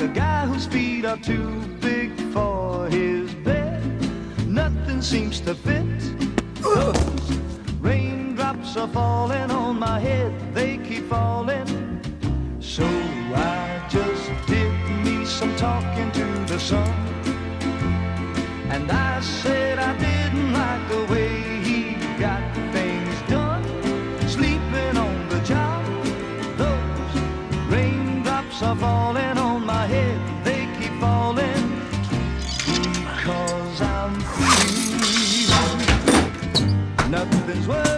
a guy whose feet are too big for his bed. Nothing seems to fit. Those raindrops are falling on my head, they keep falling. So I just did me some talking to the sun, and I said I didn't like the way he got things done, sleeping on the job. Those raindrops are falling on my head, they keep falling, because I'm free. Nothing's worth